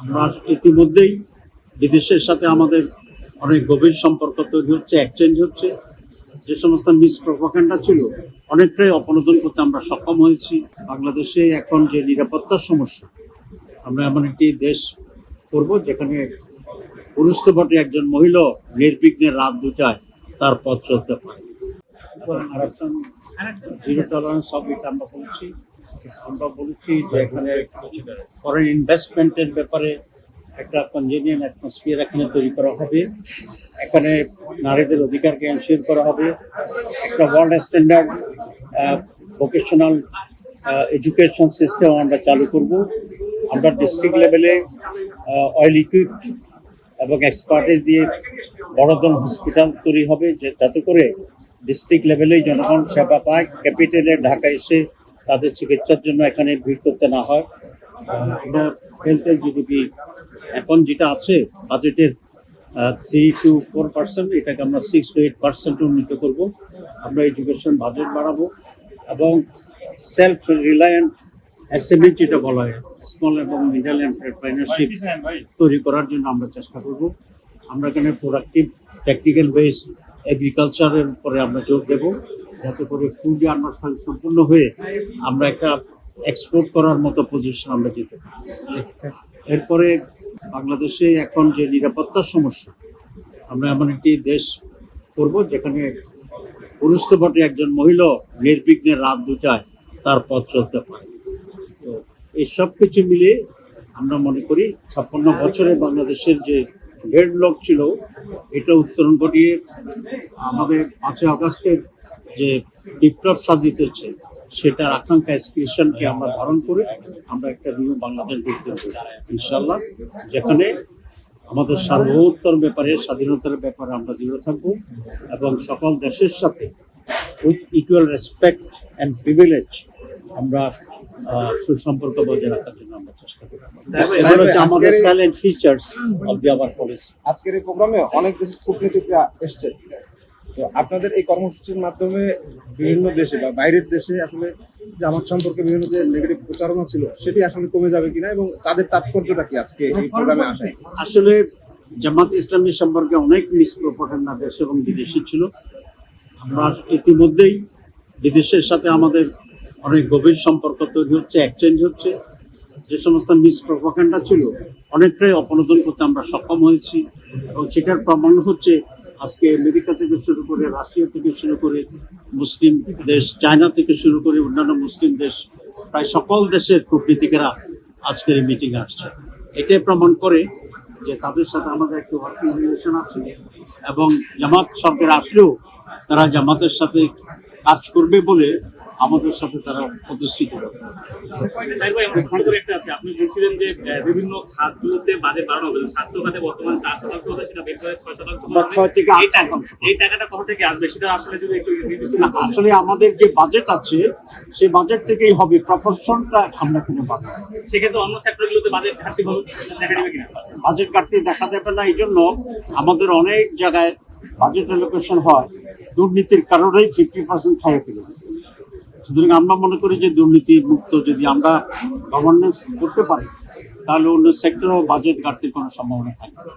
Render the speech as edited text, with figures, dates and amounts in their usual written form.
আমরা ইতিমধ্যেই বিদেশের সাথে আমাদের অনেক গভীর সম্পর্ক তৈরি হচ্ছে, এক্সচেঞ্জ হচ্ছে। যে সমস্ত মিস প্রপাগান্ডা ছিল অনেকটাই অপনোদন করতে আমরা সক্ষম হয়েছি। বাংলাদেশে এখন যে নিরাপত্তার সমস্যা, আমরা এমন একটি দেশ করব যেখানে পুরুষ তো বটে, একজন মহিলা নির্বিঘ্নে রাত 2টায় তার পথ চলতে পারে। জিরো টলারেন্স সাবমিট আমরা বলেছি যে এখানে ফরেন ইনভেস্টমেন্টের ব্যাপারে একটা কনজেনিয়াল অ্যাটমসফিয়ার এখানে তৈরি করা হবে। এখানে নারীদের অধিকারকে এনশিওর করা হবে। একটা world standard vocational education system আমরা চালু করব। আমরা ডিস্ট্রিক্ট লেভেলে অয়েল ইকুইপড এবং এক্সপার্টিস দিয়ে বড় ধরনের হসপিটাল তৈরি হবে, যাতে করে ডিস্ট্রিক্ট লেভেলেই জনগণ সেবা পায়, ক্যাপিটালে ঢাকা এসে তাদের চিকিৎসার জন্য এখানে ভিড় করতে না হয়। আমরা হেলথের জিডিপি এখন যেটা আছে বাজেটের 3 to 4%, এটাকে আমরা 6 to 8% উন্নীত করব। আমরা এডুকেশন বাজেট বাড়াবো এবং সেলফ রিলায়েন্ট এসএমই যেটা বলা হয়, স্মল এবং মিডল এন্টারপ্রেনারশিপ তৈরি করার জন্য আমরা চেষ্টা করব। আমরা এখানে প্রোডাক্টিভ টেকনিক্যাল বেস এগ্রিকালচারের উপরে আমরা জোর দেব, যাতে করে ফুডে আমরা সম্পূর্ণ হয়ে আমরা একটা এক্সপোর্ট করার মতো পজিশন আমরা যেতে পারি। এরপরে বাংলাদেশে এখন যে নিরাপত্তার সমস্যা, আমরা এমন একটি দেশ করব যেখানে পুরুষ তো বটে, একজন মহিলা নির্বিঘ্নে রাত 2টায় তার পথ চলতে পারে। তো এই সব কিছু মিলে আমরা মনে করি 56 বছরে বাংলাদেশের যে ডেডলক ছিল এটা উত্তরণ ঘটিয়ে আমাদের 5 আগস্টের যে বিপ্লব সাধিত হচ্ছে সেটার আকাঙ্ক্ষা এক্সপ্রেশনকে আমরা ধারণ করে আমরা একটা নিউ বাংলাদেশ দেখতে পাবো ইনশাল্লাহ, যেখানে আমাদের সার্বভৌমত্বর ব্যাপারে, স্বাধীনতার ব্যাপারে আমরা দৃঢ় থাকবো এবং সকল দেশের সাথে with equal respect and privilege আমরা সুসম্পর্ক বজায় রাখার জন্য আমরা চেষ্টা করব। আমাদের silent features of the hour policy. আজকের এই প্রোগ্রামে অনেক দেশের কূটনীতিকরা এসছে, তো আপনাদের এই কর্মসূচির মাধ্যমে বিভিন্ন দেশে বা বাইরের দেশে আসলে জামাত সম্পর্কে বিভিন্ন যে নেগেটিভ প্রচারণা ছিল সেটি আসলে কমে যাবে কিনা এবং তাদের তাৎপর্যটা কি আজকে এই প্রোগ্রামে আসে? আসলে জামাত ইসলামী সম্পর্কে অনেক মিসপ্রপাগান্ডা দেশ এবং বিদেশে ছিল। আমরা ইতিমধ্যেই বিদেশের সাথে আমাদের অনেক গভীর সম্পর্ক তৈরি হচ্ছে, এক্সচেঞ্জ হচ্ছে। যে সমস্ত মিসপ্রপাগান্ডা ছিল অনেকটাই অপনোদন করতে আমরা সক্ষম হয়েছি এবং সেটার প্রমাণ হচ্ছে আজকে আমেরিকা থেকে শুরু করে, রাশিয়া থেকে শুরু করে, মুসলিম দেশ চায়না থেকে শুরু করে অন্যান্য মুসলিম দেশ, প্রায় সকল দেশের কূটনীতিকেরা আজকের এই মিটিংয়ে আসছে। এটাই প্রমাণ করে যে তাদের সাথে আমাদের একটি ওয়ার্কিং রিলেশন আছে এবং জামাত সরকার আসলেও তারা জামাতের সাথে কাজ করবে বলে আমাদের সাথে তারা প্রতিষ্ঠিত করে। আপনি বলছিলেন যে বিভিন্ন খাতগুলোতে বাজেট বাড়ানো হবে, স্বাস্থ্য খাতে বর্তমান 4% হবে, সেটা বের করে 6%। 6 থেকে 8%। এই টাকাটা কোথা থেকে আসবে সেটা আসলে যদি একটু নির্দিষ্ট না, আসলে আমাদের যে বাজেট আছে সেই বাজেট থেকেই হবে, প্রপোর্শনটা আমরা কোনো পাবো। সেক্ষেত্রে অন্য সেক্টরগুলোতে বাজেট ঘাটতি দেখা দেবে কিনা? বাজেট ঘাটতি দেখা দেবে না, এই জন্য আমাদের অনেক জায়গায় বাজেট অ্যালোকেশন হয় দুর্নীতির কারণেই 50% খাইয়ে ফেলে। সুতরাং আমরা মনে করি যে দুর্নীতি মুক্ত যদি আমরা গভর্নেন্স করতে পারি তাহলে অন্য সেক্টরেও বাজেট ঘাটতির কোনো সম্ভাবনা থাকে না।